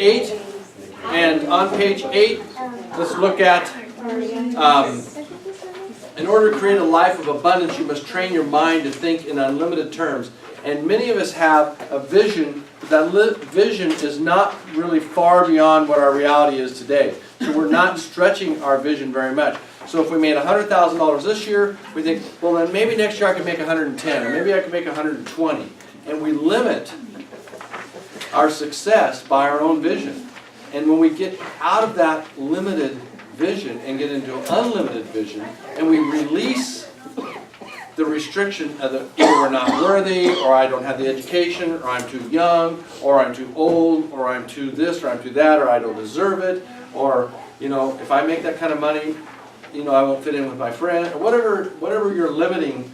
8, and on page 8, let's look at in order to create a life of abundance, you must train your mind to think in unlimited terms. And many of us have a vision, but that vision is not really far beyond what our reality is today. So we're not stretching our vision very much. So if we made $100,000 this year, we think, well then maybe next year I can make 110, or maybe I can make 120. And we limit our success by our own vision. And when we get out of that limited vision and get into unlimited vision, and we release the restriction of either we're not worthy, or I don't have the education, or I'm too young, or I'm too old, or I'm too this, or I'm too that, or I don't deserve it, or if I make that kind of money, I won't fit in with my friend, or whatever your limiting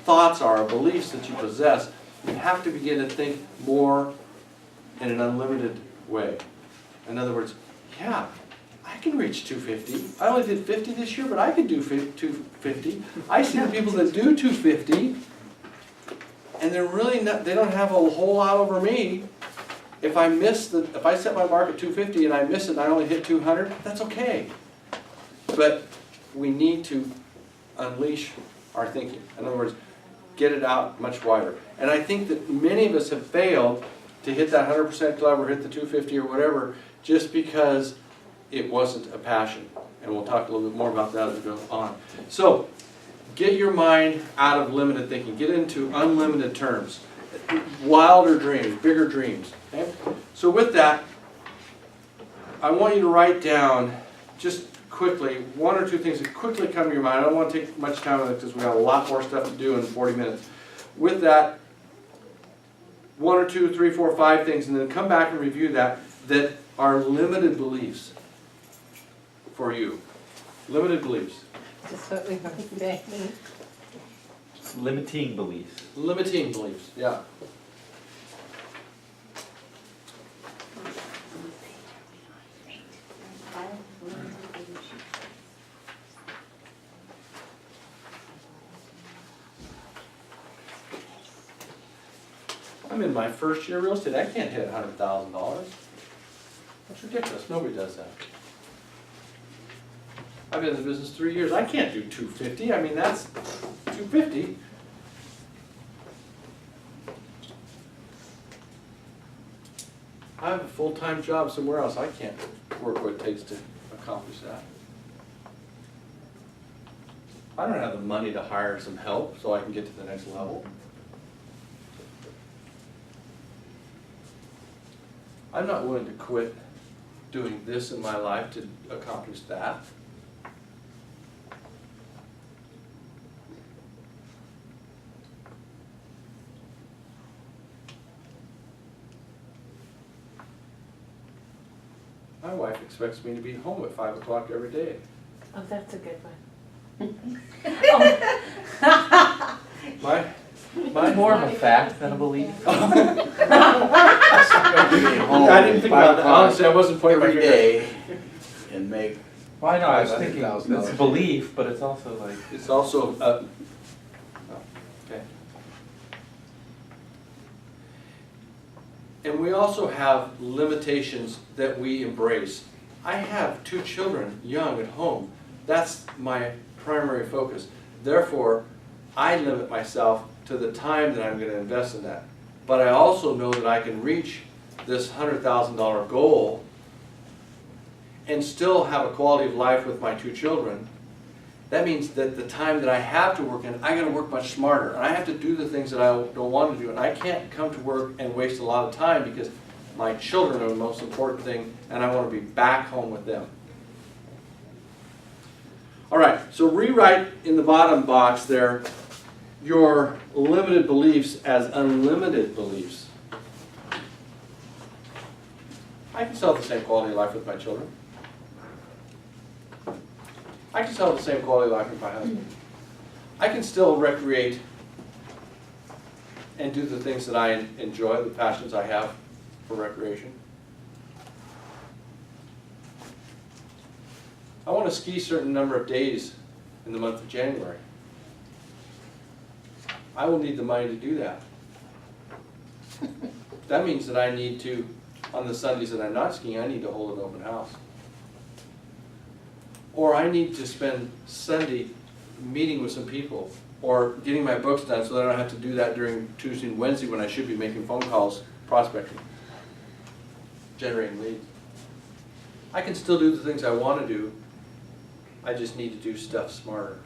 thoughts are, or beliefs that you possess, you have to begin to think more in an unlimited way. In other words, yeah, I can reach 250. I only did 50 this year, but I can do 250. I see the people that do 250, and they're really not, they don't have a whole lot over me. If I set my mark at 250 and I miss it and I only hit 200, that's okay. But we need to unleash our thinking. In other words, get it out much wider. And I think that many of us have failed to hit that 100% club or hit the 250 or whatever just because it wasn't a passion. And we'll talk a little bit more about that as we go on. So, get your mind out of limited thinking. Get into unlimited terms. Wilder dreams, bigger dreams. Okay? So with that, I want you to write down, just quickly, one or two things that quickly come to your mind. I don't want to take much time on it because we've got a lot more stuff to do in 40 minutes. With that, 1 or 2, 3, 4, 5 things, and then come back and review that are limited beliefs for you. Limited beliefs. Just what we were saying. Limiting beliefs. Limiting beliefs, yeah. I'm in my first year of real estate. I can't hit $100,000. That's ridiculous. Nobody does that. I've been in the business 3 years. I can't do 250. I mean, that's 250. I have a full-time job somewhere else. I can't work what it takes to accomplish that. I don't have the money to hire some help so I can get to the next level. I'm not willing to quit doing this in my life to accomplish that. My wife expects me to be home at 5 o'clock every day. Oh, that's a good one. My More of a fact than a belief. I didn't think about that. Honestly, I wasn't pointing my every finger. day and make. Well, I know, I was thinking, $500,000. it's a belief, but it's also like, It's also okay. And we also have limitations that we embrace. I have 2 children young at home. That's my primary focus. Therefore, I limit myself to the time that I'm going to invest in that. But I also know that I can reach this $100,000 goal and still have a quality of life with my 2 children. That means that the time that I have to work in, I got to work much smarter. And I have to do the things that I don't want to do. And I can't come to work and waste a lot of time because my children are the most important thing and I want to be back home with them. All right, so rewrite in the bottom box there your limited beliefs as unlimited beliefs. I can still have the same quality of life with my children. I can still have the same quality of life with my husband. I can still recreate and do the things that I enjoy, the passions I have for recreation. I want to ski a certain number of days in the month of January. I will need the money to do that. That means that I need to on the Sundays that I'm not skiing, I need to hold an open house. Or I need to spend Sunday meeting with some people, or getting my books done so that I don't have to do that during Tuesday and Wednesday when I should be making phone calls, prospecting, generating leads. I can still do the things I want to do, I just need to do stuff smarter.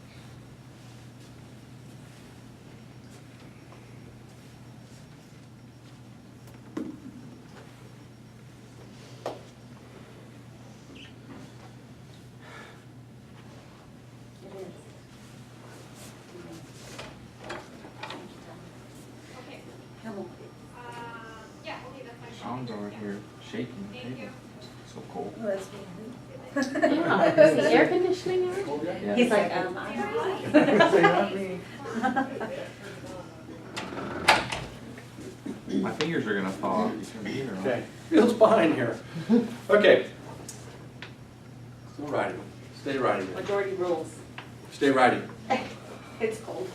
Sean's over here shaking the table. So cold. Yeah, is the air conditioning on? Yeah. He's like, Say not me. My fingers are gonna fall off. You can be here. Okay, feels fine here. Okay. Still riding, stay riding, majority rules. stay riding. It's cold.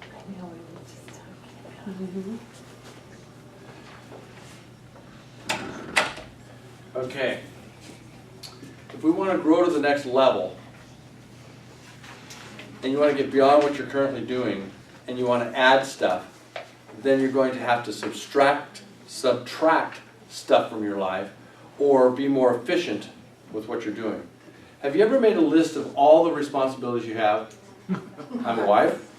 I know what we were just talking about. Okay. If we want to grow to the next level, and you want to get beyond what you're currently doing, and you want to add stuff, then you're going to have to subtract stuff from your life, or be more efficient with what you're doing. Have you ever made a list of all the responsibilities you have? I'm a wife,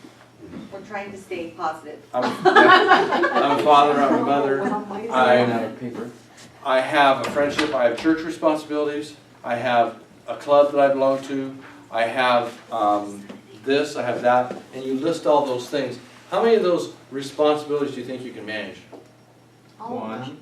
We're trying to stay positive. I'm a father, I'm a mother, Ran out of paper. I have a friendship, I have church responsibilities, I have a club that I belong to, I have this, I have that, and you list all those things. How many of those responsibilities do you think you can manage? One.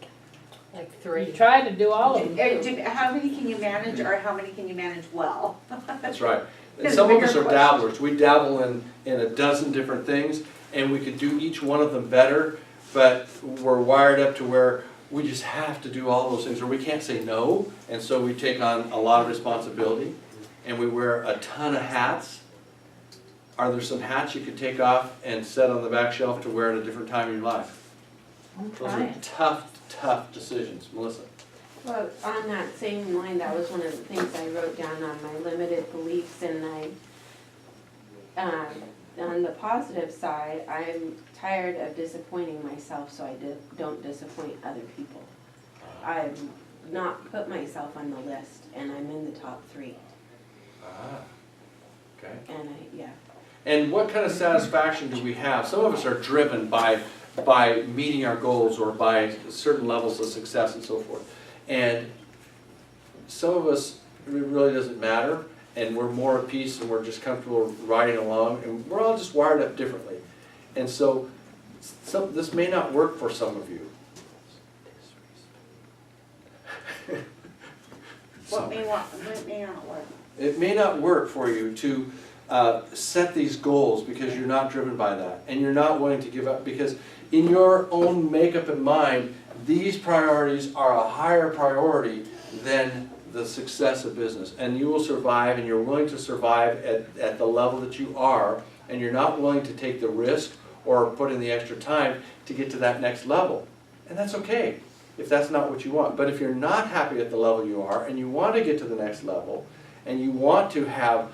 Like 3. Try to do all of them. too. How many can you manage, or how many can you manage well? That's right. And That's some a of us bigger are question. dabblers. We dabble in a dozen different things, and we could do each one of them better, but we're wired up to where we just have to do all those things, or we can't say no, and so we take on a lot of responsibility, and we wear a ton of hats. Are there some hats you could take off and set on the back shelf to wear at a different time in your life? I'm Those are trying. tough decisions. Melissa? Well, on that same line, that was one of the things I wrote down on my limited beliefs, and on the positive side, I'm tired of disappointing myself, so I don't disappoint other people. I've not put myself on the list, and I'm in the top 3, Okay. and yeah. And what kind of satisfaction do we have? Some of us are driven by meeting our goals or by certain levels of success and so forth. And some of us, it really doesn't matter, and we're more at peace and we're just comfortable riding along, and we're all just wired up differently. And so this may not work for some of you. What may not work? It may not work for you to set these goals because you're not driven by that, and you're not willing to give up, because in your own makeup and mind, these priorities are a higher priority than the success of business. And you will survive, and you're willing to survive at the level that you are, and you're not willing to take the risk or put in the extra time to get to that next level. And that's okay if that's not what you want. But if you're not happy at the level you are, and you want to get to the next level, and you want to have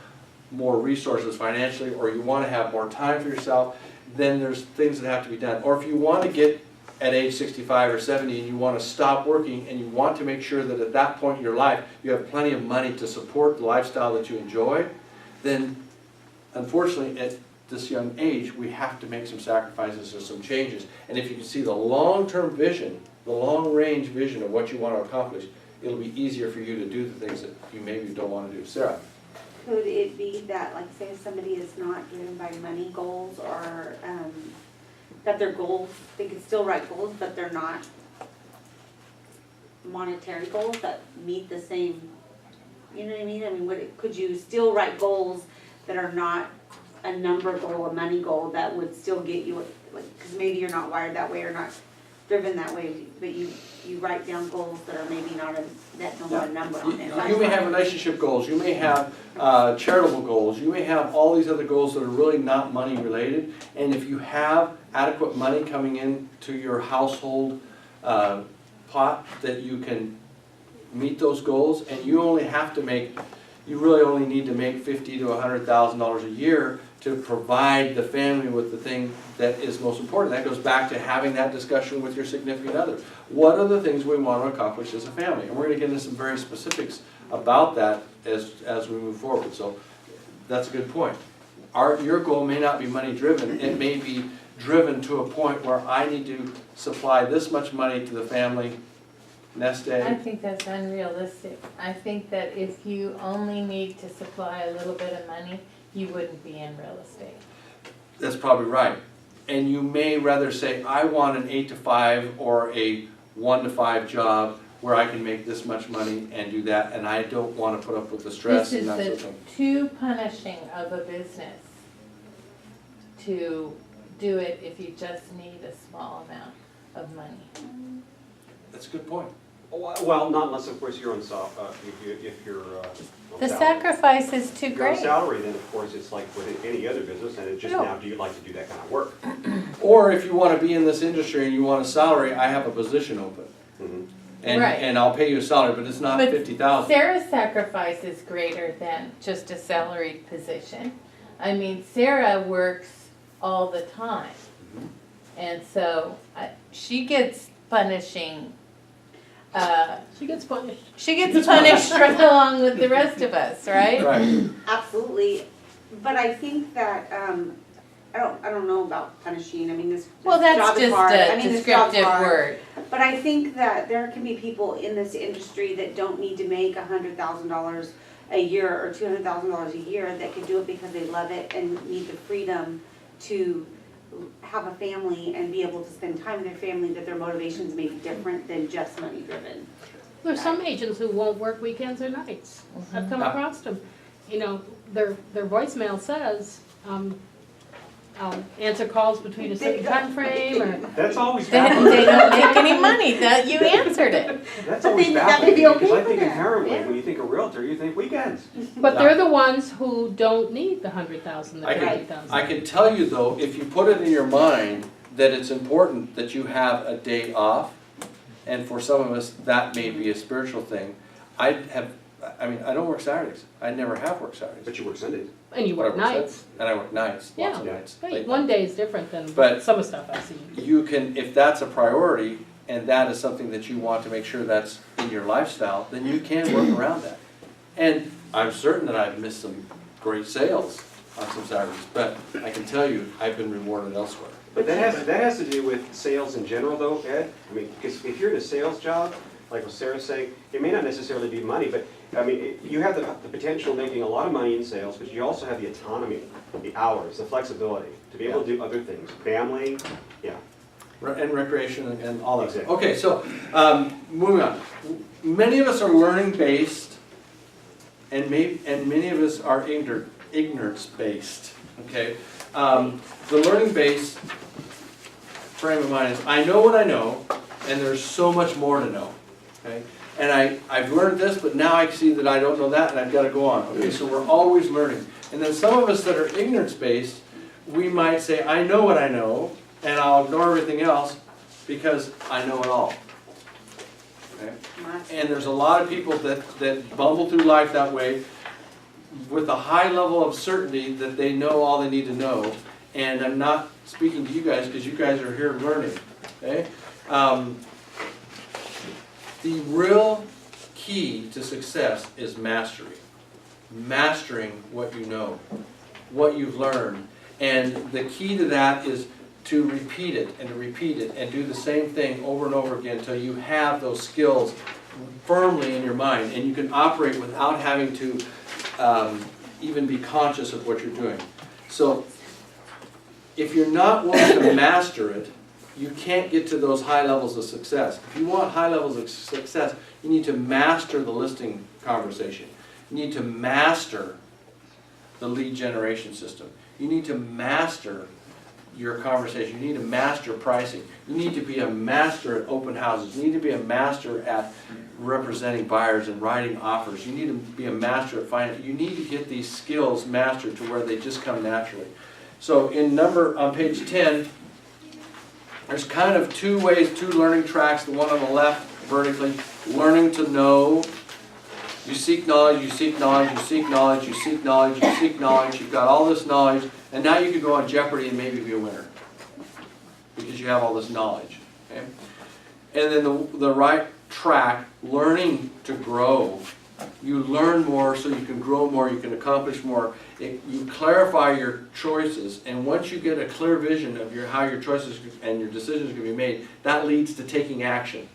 more resources financially, or you want to have more time for yourself, then there's things that have to be done. Or if you want to get at age 65 or 70 and you want to stop working, and you want to make sure that at that point in your life you have plenty of money to support the lifestyle that you enjoy, then unfortunately at this young age we have to make some sacrifices or some changes. And if you can see the long-term vision, the long-range vision of what you want to accomplish, it'll be easier for you to do the things that you maybe don't want to do. Sarah? Could it be that, like, say if somebody is not driven by money goals, or that their goals, they can still write goals, but they're not monetary goals that meet the same, you know what I mean? I mean, could you still write goals that are not a number goal, a money goal, that would still get you, like, cause maybe you're not wired that way or not driven that way, but you write down goals that are maybe not that don't have a number on it. You may have relationship goals, you may have charitable goals, you may have all these other goals that are really not money related. And if you have adequate money coming into your household pot, that you can meet those goals, and you only have to make, you really only need to make $50,000 to $100,000 a year to provide the family with the thing that is most important. That goes back to having that discussion with your significant other. What are the things we want to accomplish as a family? And we're going to get into some very specifics about that as we move forward. So that's a good point. Your goal may not be money driven. It may be driven to a point where I need to supply this much money to the family nest I egg. think that's unrealistic. I think that if you only need to supply a little bit of money, you wouldn't be in real estate. That's probably right. And you may rather say, I want an 8 to 5 or a 1 to 5 job where I can make this much money and do that, and I don't want to put up with the stress This and that sort of is thing. too punishing of a business to do it if you just need a small amount of money. That's a good point. Well, not unless, of course, you're on if you're on The salary. sacrifice is too If you're on great. salary, then of course it's like with any other business, and it's just No. now, do you like to do that kind of work? Or if you want to be in this industry and you want a salary, I have a position open. Mhm. Right. And I'll pay you a salary, but it's not But 50,000. Sarah's sacrifice is greater than just a salaried position. I mean, Sarah works all the time. And so she gets punishing, She gets punished. she gets punished right along with the rest of us, right? Right. Absolutely, but I think that, I don't know about punishing, I mean, this Well, that's job is just hard. I a mean, this job's descriptive hard. word. But I think that there can be people in this industry that don't need to make $100,000 a year or $200,000 a year that can do it because they love it and need the freedom to have a family and be able to spend time with their family, that their motivations may be different than just money driven. There's some agents who won't work weekends or nights. I've come Yeah. across them. You know, their voicemail says, I'll answer calls between a certain time frame, or That's always They valid. don't make any money, that you answered it. That's But always then that valid, may be okay because I for think them, inherently, yeah. when you think of realtor, you think weekends. but they're the ones who don't need the 100,000, the I can- 50,000. I can tell you though, if you put it in your mind that it's important that you have a day off, and for some of us, that may be a spiritual thing. I don't work Saturdays. I never have worked Saturdays. But you work Sundays. And you But I work Sat- nights. And I work nights, lots of Yeah. nights. Right, late one nights. day is different than But- some of the stuff I've seen. You can, if that's a priority, and that is something that you want to make sure that's in your lifestyle, then you can work around that. And I'm certain that I've missed some great sales on some Saturdays, but I can tell you, I've been rewarded elsewhere. But that has to do with sales in general though, Ed. I mean, because if you're in a sales job, like what Sarah's saying, it may not necessarily be money, but I mean, you have the potential of making a lot of money in sales, but you also have the autonomy, the hours, the flexibility to be able to do other things, family, yeah. And recreation and all that. Exactly. Okay, so, moving on. Many of us are learning based, and many of us are ignorance based, okay? The learning based frame of mind is, I know what I know, and there's so much more to know, okay? And I've learned this, but now I see that I don't know that, and I've got to go on. Okay, so we're always learning. And then some of us that are ignorance-based, we might say, I know what I know, and I'll ignore everything else because I know it all. Okay? And there's a lot of people that bumble through life that way with a high level of certainty that they know all they need to know. And I'm not speaking to you guys because you guys are here learning. Okay? The real key to success is mastery. Mastering what you know, what you've learned. And the key to that is to repeat it and to repeat it and do the same thing over and over again until you have those skills firmly in your mind and you can operate without having to even be conscious of what you're doing. So if you're not willing to master it, you can't get to those high levels of success. If you want high levels of success, you need to master the listing conversation. You need to master the lead generation system. You need to master your conversation. You need to master pricing. You need to be a master at open houses. You need to be a master at representing buyers and writing offers. You need to be a master at finance. You need to get these skills mastered to where they just come naturally. So on page 10, there's kind of two learning tracks. The one on the left, vertically, learning to know. You seek knowledge, you seek knowledge, you seek knowledge, you seek knowledge, you seek knowledge. You've got all this knowledge, and now you can go on Jeopardy and maybe be a winner because you have all this knowledge. Okay? And then the right track, learning to grow. You learn more so you can grow more, you can accomplish more. You clarify your choices, and once you get a clear vision of how your choices and your decisions can be made, that leads to taking action.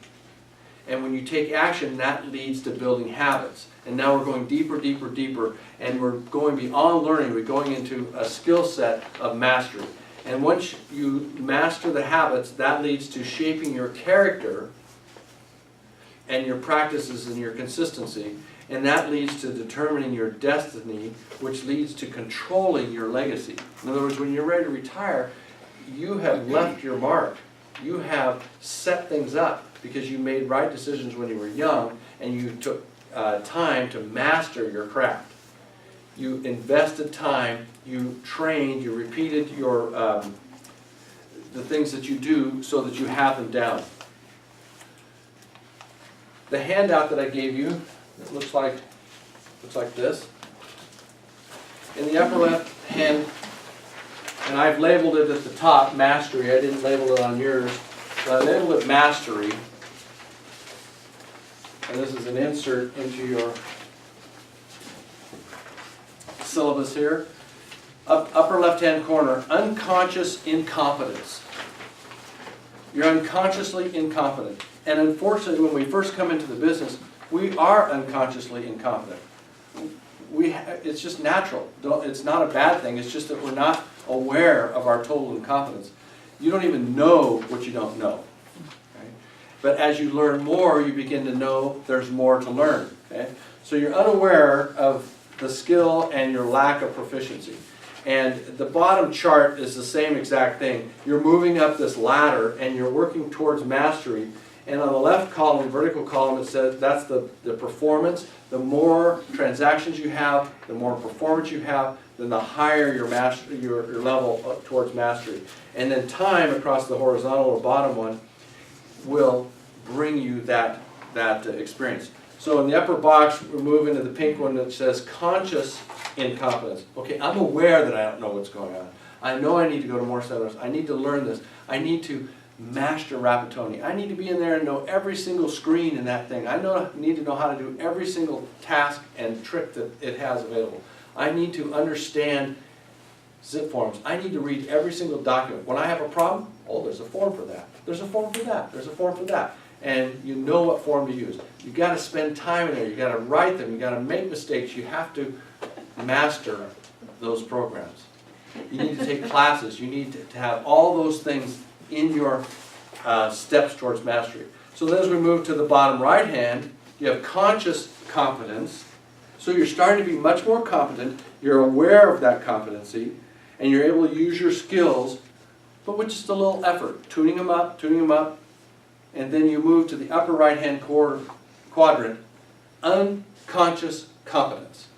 And when you take action, that leads to building habits. And now we're going deeper, deeper, deeper, and we're going beyond learning. We're going into a skill set of mastery. And once you master the habits, that leads to shaping your character and your practices and your consistency. And that leads to determining your destiny, which leads to controlling your legacy. In other words, when you're ready to retire, you have left your mark. You have set things up because you made right decisions when you were young, and you took time to master your craft. You invested time, you trained, you repeated the things that you do so that you have them down. The handout that I gave you, it looks like this. In the upper left hand, and I've labeled it at the top, Mastery. I didn't label it on yours. But I labeled it Mastery. And this is an insert into your syllabus here. Upper left-hand corner, unconscious incompetence. You're unconsciously incompetent. And unfortunately, when we first come into the business, we are unconsciously incompetent. It's just natural. It's not a bad thing. It's just that we're not aware of our total incompetence. You don't even know what you don't know. Okay? But as you learn more, you begin to know there's more to learn. Okay? So you're unaware of the skill and your lack of proficiency. And the bottom chart is the same exact thing. You're moving up this ladder and you're working towards mastery. And on the left column, vertical column, it says that's the performance. The more transactions you have, the more performance you have, then the higher your level towards mastery. And then time across the horizontal or bottom one will bring you that experience. So in the upper box, we move into the pink one that says conscious incompetence. Okay, I'm aware that I don't know what's going on. I know I need to go to more seminars. I need to learn this. I need to master Rapatoni. I need to be in there and know every single screen in that thing. I need to know how to do every single task and trick that it has available. I need to understand zip forms. I need to read every single document. When I have a problem, oh, there's a form for that. There's a form for that. There's a form for that. And you know what form to use. You've got to spend time in there. You've got to write them. You've got to make mistakes. You have to master those programs. You need to take classes. You need to have all those things in your steps towards mastery. So then as we move to the bottom right hand, you have conscious competence. So you're starting to be much more competent. You're aware of that competency, and you're able to use your skills, but with just a little effort, tuning them up, and then you move to the upper right hand quadrant, unconscious competence.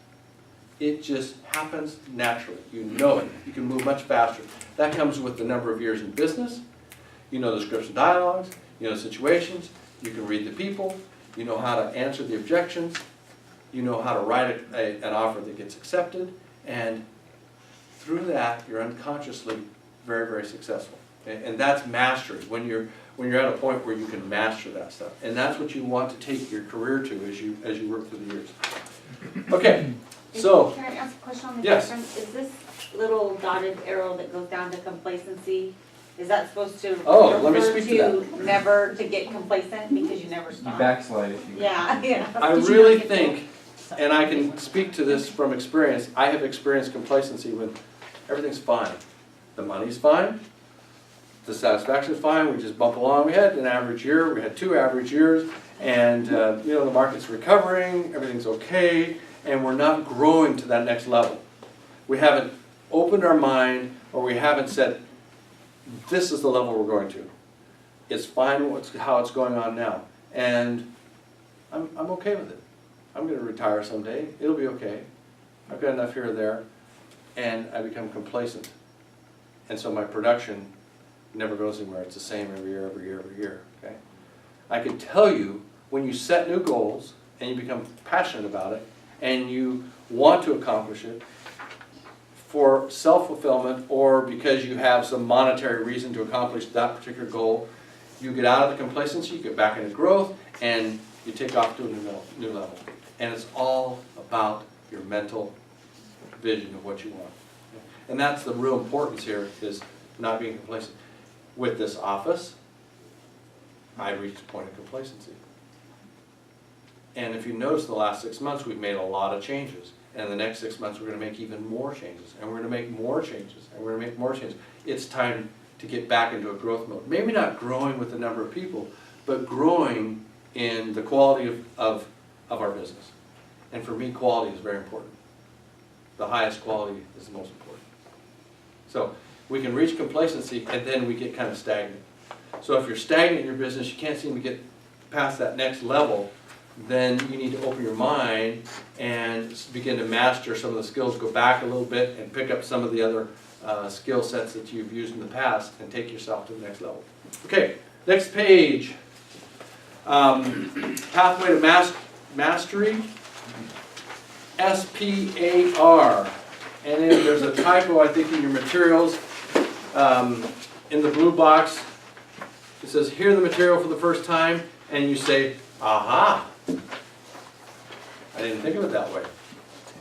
It just happens naturally. You know it. You can move much faster. That comes with the number of years in business. You know the scripts and dialogues. You know situations. You can read the people. You know how to answer the objections. You know how to write an offer that gets accepted. And through that, you're unconsciously very, very successful. Okay? And that's mastery, when you're at a point where you can master that stuff. And that's what you want to take your career to as you work through the years. Okay. So, can I ask a question on the yes. difference? Is this little dotted arrow that goes down to complacency, is that supposed to let me refer speak to never to get complacent because you never You stop? backslide if you. Yeah, yeah. I really think, and I can speak to this from experience, I have experienced complacency when everything's fine. The money's fine, the satisfaction's fine, we just bump along. We had an average year, we had 2 average years, and the market's recovering, everything's okay, and we're not growing to that next level. We haven't opened our mind, or we haven't said, this is the level we're going to. It's fine how it's going on now. And I'm okay with it. I'm going to retire someday. It'll be okay. I've got enough here or there. And I become complacent. And so my production never goes anywhere. It's the same every year, every year, every year. Okay? I can tell you, when you set new goals and you become passionate about it and you want to accomplish it for self-fulfillment or because you have some monetary reason to accomplish that particular goal, you get out of the complacency, you get back into growth, and you take off to a new level. And it's all about your mental vision of what you want. And that's the real importance here, is not being complacent. With this office, I reached a point of complacency. And if you notice, the last 6 months, we've made a lot of changes. And in the next 6 months, we're going to make even more changes. And we're going to make more changes. And we're going to make more changes. It's time to get back into a growth mode. Maybe not growing with the number of people, but growing in the quality of our business. And for me, quality is very important. The highest quality is the most important. So we can reach complacency, and then we get kind of stagnant. So if you're stagnant in your business, you can't seem to get past that next level, then you need to open your mind and begin to master some of the skills, go back a little bit and pick up some of the other skill sets that you've used in the past and take yourself to the next level. Okay, next page. Pathway to Mastery, SPAR. And then there's a typo, I think, in your materials. In the blue box, it says, hear the material for the first time, and you say, aha. I didn't think of it that way.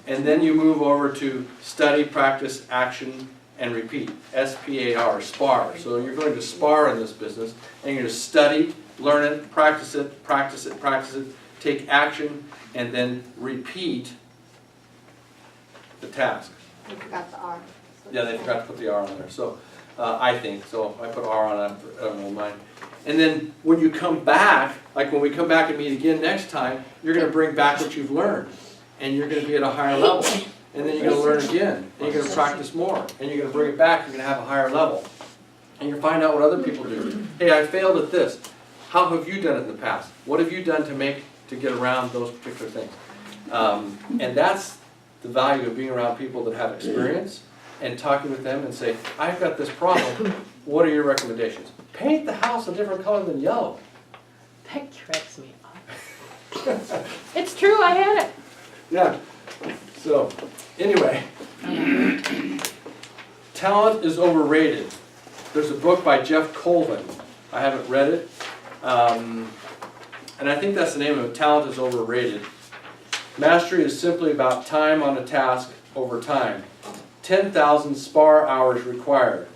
And then you move over to study, practice, action, and repeat. SPAR, SPAR. So you're going to spar in this business, and you're going to study, learn it, practice it, practice it, practice it, take action, and then repeat the task. You forgot the R. Yeah, they forgot to put the R on there. So I think, so I put R on it, I don't know mine. And then when you come back, like when we come back and meet again next time, you're going to bring back what you've learned. And you're going to be at a higher level. And then you're going to learn again. And you're going to practice more. And you're going to bring it back, you're going to have a higher level. And you'll find out what other people do. Hey, I failed at this. How have you done it in the past? What have you done to get around those particular things? And that's the value of being around people that have experience and talking with them and say, I've got this problem. What are your recommendations? Paint the house a different color than yellow. That cracks me up. It's true, I had it. Yeah. So, anyway, talent is overrated. There's a book by Jeff Colvin. I haven't read it. And I think that's the name of it. Talent is overrated. Mastery is simply about time on a task over time. 10,000 SPAR hours required.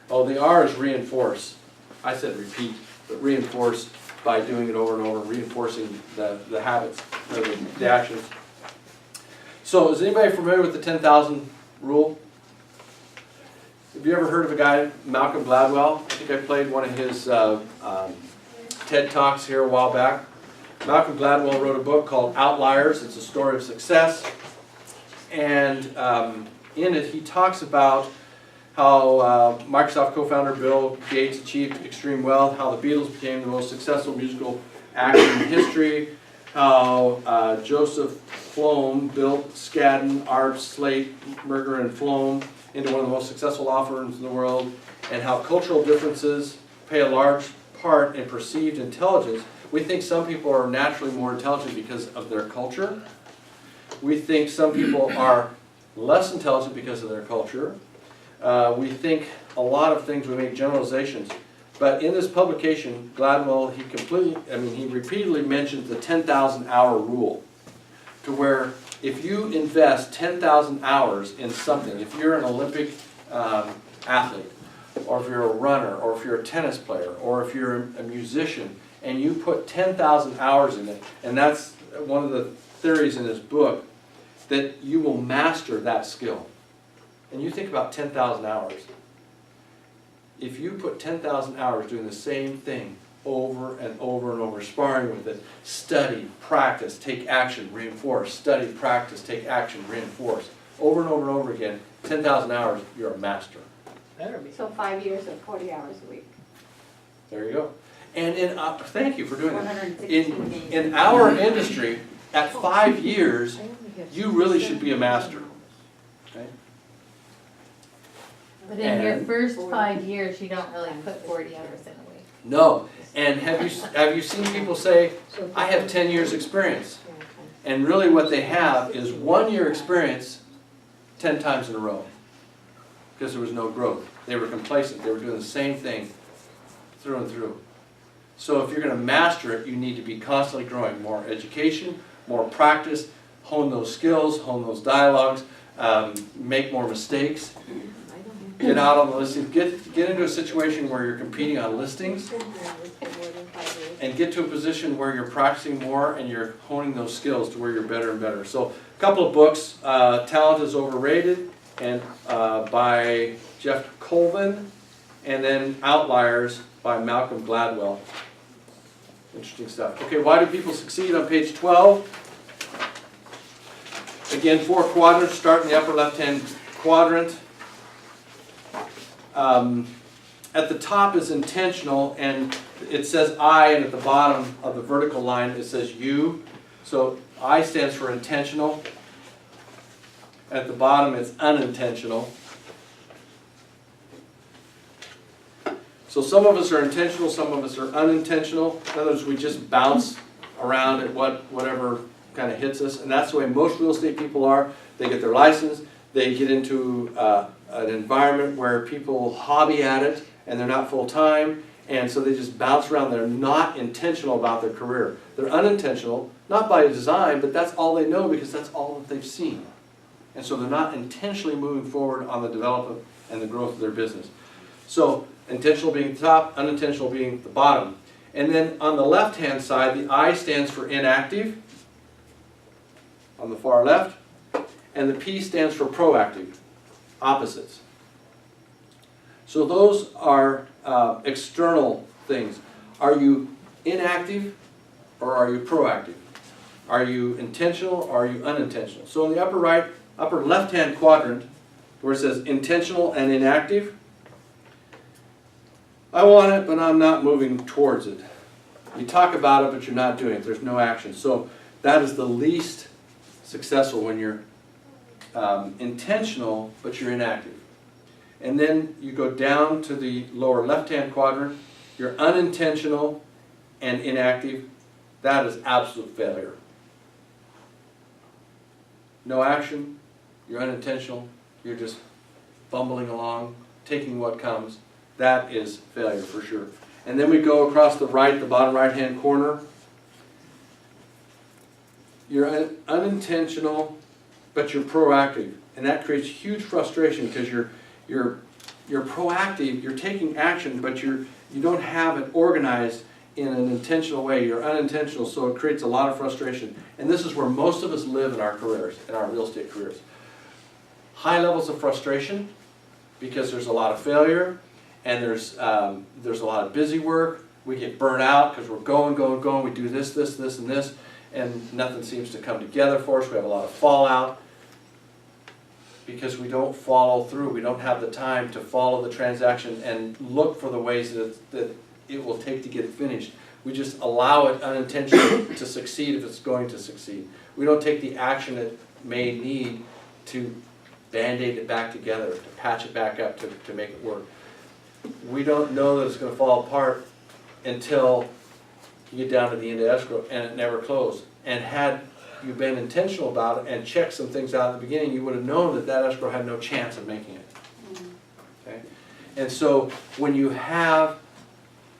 Oh, the R is reinforce. I said repeat, but reinforce by doing it over and over, reinforcing the habits, or the actions. So, is anybody familiar with the 10,000 rule? Have you ever heard of a guy, Malcolm Gladwell? I think I played one of his TED Talks here a while back. Malcolm Gladwell wrote a book called Outliers. It's a story of success. And in it, he talks about how Microsoft co-founder Bill Gates achieved extreme wealth, how the Beatles became the most successful musical act in history, how Joseph Floam built Skadden, Arps, Slate, Merger, and Floam into one of the most successful law firms in the world, and how cultural differences play a large part in perceived intelligence. We think some people are naturally more intelligent because of their culture. We think some people are less intelligent because of their culture. We think a lot of things, we make generalizations. But in this publication, Gladwell, he repeatedly mentions the 10,000 hour rule, to where if you invest 10,000 hours in something, if you're an Olympic athlete, or if you're a runner, or if you're a tennis player, or if you're a musician, and you put 10,000 hours in it, and that's one of the theories in this book, that you will master that skill. And you think about 10,000 hours. If you put 10,000 hours doing the same thing over and over and over, sparring with it, study, practice, take action, reinforce, study, practice, take action, reinforce, over and over and over again, 10,000 hours, you're a master. Better be. So 5 years of 40 hours a week. There you go. And in, thank you for doing that. 116 days. In our industry, at 5 years, you really should be a master. Okay? But in your And- first 5 years, you don't really put 40 hours in a week. No. And have you seen people say, I have 10 years experience? And really what they have is 1 year experience 10 times in a row. Because there was no growth. They were complacent. They were doing the same thing through and through. So if you're going to master it, you need to be constantly growing. More education, more practice, hone those skills, hone those dialogues, make more mistakes, get out on the listings, get into a situation where you're competing on listings, and get to a position where you're practicing more and you're honing those skills to where you're better and better. So a couple of books, Talent is Overrated, and by Jeff Colvin, and then Outliers by Malcolm Gladwell. Interesting stuff. Okay, why do people succeed on page 12? Again, 4 quadrants, start in the upper left-hand quadrant. At the top is intentional, and it says I, and at the bottom of the vertical line it says you. So I stands for intentional. At the bottom it's unintentional. So some of us are intentional, some of us are unintentional. In other words, we just bounce around at whatever kind of hits us, and that's the way most real estate people are. They get their license, they get into an environment where people hobby at it, and they're not full-time, and so they just bounce around. They're not intentional about their career. They're unintentional, not by design, but that's all they know because that's all that they've seen. And so they're not intentionally moving forward on the development and the growth of their business. So intentional being the top, unintentional being the bottom. And then on the left-hand side, the I stands for inactive, on the far left, and the P stands for proactive, opposites. So those are external things. Are you inactive or are you proactive? Are you intentional or are you unintentional? So in the upper left-hand quadrant, where it says intentional and inactive, I want it, but I'm not moving towards it. You talk about it, but you're not doing it. There's no action. So that is the least successful, when you're intentional, but you're inactive. And then you go down to the lower left-hand quadrant. You're unintentional and inactive. That is absolute failure. No action. You're unintentional. You're just bumbling along, taking what comes. That is failure for sure. And then we go across the bottom right-hand corner. You're unintentional, but you're proactive. And that creates huge frustration because you're proactive, you're taking action, but you don't have it organized in an intentional way. You're unintentional, so it creates a lot of frustration. And this is where most of us live in our careers, in our real estate careers. High levels of frustration because there's a lot of failure, and there's a lot of busy work. We get burnt out because we're going. We do this, and this, and nothing seems to come together for us. We have a lot of fallout because we don't follow through. We don't have the time to follow the transaction and look for the ways that it will take to get it finished. We just allow it unintentionally to succeed if it's going to succeed. We don't take the action it may need to band-aid it back together, to patch it back up, to make it work. We don't know that it's going to fall apart until you get down to the end of escrow and it never closed. And had you been intentional about it and checked some things out at the beginning, you would have known that that escrow had no chance of making it. Okay? And so when you have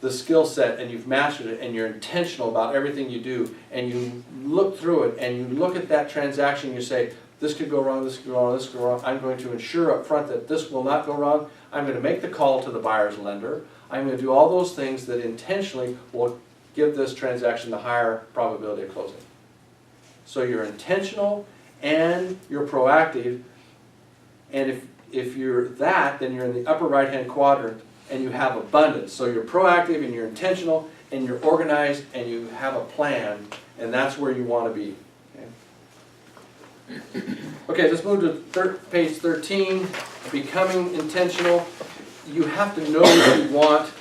the skill set and you've mastered it and you're intentional about everything you do, and you look through it and you look at that transaction, you say, this could go wrong, this could go wrong, this could go wrong. I'm going to ensure up front that this will not go wrong. I'm going to make the call to the buyer's lender. I'm going to do all those things that intentionally will give this transaction the higher probability of closing. So you're intentional and you're proactive, and if you're that, then you're in the upper right-hand quadrant and you have abundance. So you're proactive and you're intentional and you're organized and you have a plan, and that's where you want to be. Okay? Okay, let's move to page 13, becoming intentional. You have to know what you want,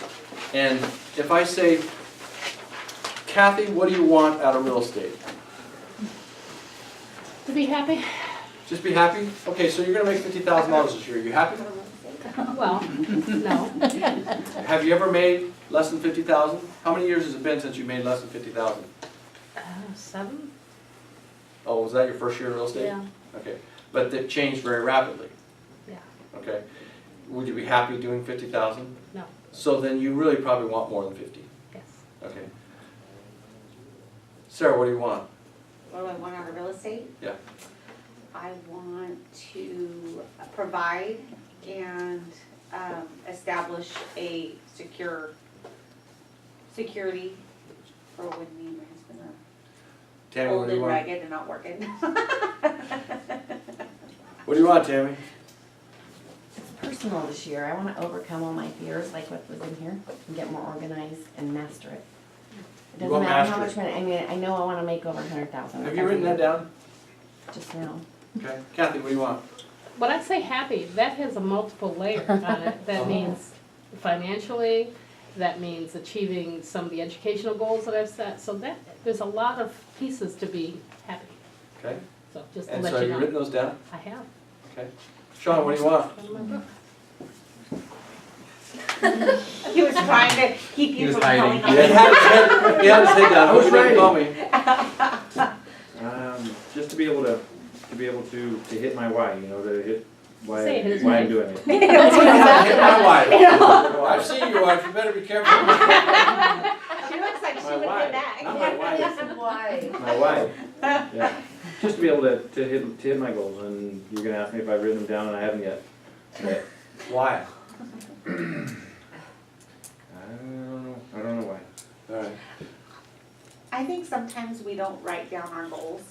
and if I say, Kathy, what do you want out of real estate? To be happy? Just be happy? Okay, so you're gonna make $50,000 this year, you happy? Well, no. Have you ever made less than 50,000? How many years has it been since you made less than 50,000? 7? Oh, was that your first year in real estate? Yeah, Okay, but it changed very rapidly, yeah, okay? Would you be happy doing 50,000? no, So then you really probably want more than 50, yes. okay? Sarah, what do you want? What do I want out of real estate? Yeah. I want to provide and establish a security for when me and my husband are Tammy, what old do you and want? ragged and not working. What do you want, Tammy? It's personal this year. I want to overcome all my fears, like what was in here, and get more organized and master it. It You doesn't want matter how mastery. much money, I mean, I know I want to make over 100,000. Have you written that down? Just now. Okay. Kathy, what do you want? When I say happy, that has a multiple layer on it. That means financially, that means achieving some of the educational goals that I've set. So that, there's a lot of pieces to be happy. Okay. So just to And let so you have you know. written those down? I have. Okay. Sean, what do you want? Got 'em in my book. He was trying to keep He you was from hiding. telling He us. had his head down. I was Hope you didn't call me. Just to be able to hit my why, you know, to hit why, Say it, his why I'm wife. doing it. Hit my wife. I've seen your wife, you better be careful. She looks like she My would wife, hit back. not my wife. Why? My wife, yeah. Just to be able to hit my goals, and you're gonna ask me if I've written them down, and I haven't yet. But Why? I don't know why. All right. I think sometimes we don't write down our goals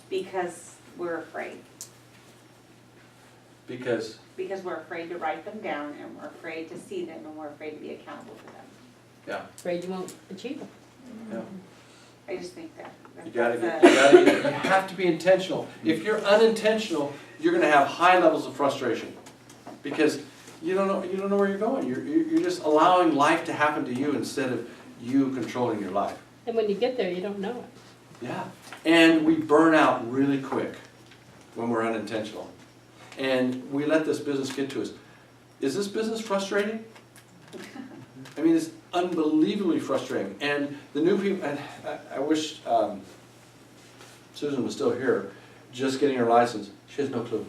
because we're afraid. Because, Because we're afraid to write them down and we're afraid to see them and we're afraid to be accountable for them. yeah, Afraid you won't achieve them. yeah. I just think that. You gotta that's get, you have to be intentional. If you're unintentional, you're gonna have high levels of frustration. Because you don't know where you're going. You're just allowing life to happen to you instead of you controlling your life. And when you get there, you don't know it. Yeah. And we burn out really quick when we're unintentional. And we let this business get to us. Is this business frustrating? I mean, it's unbelievably frustrating. And the new people, and I wish Susan was still here, just getting her license, she has no clue.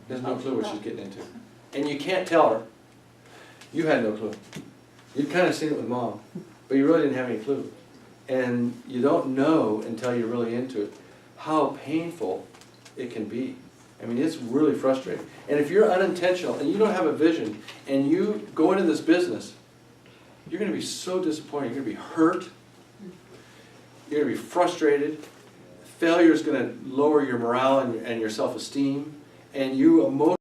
She has no clue what she's getting into. And you can't tell her. You had no clue. You'd kind of seen it with Mom, but you really didn't have any clue. And you don't know until you're really into it how painful it can be. I mean, it's really frustrating. And if you're unintentional and you don't have a vision and you go into this business, you're going to be so disappointed. You're going to be hurt. You're going to be frustrated. Failure is going to lower your morale and your self-esteem. And you emotionally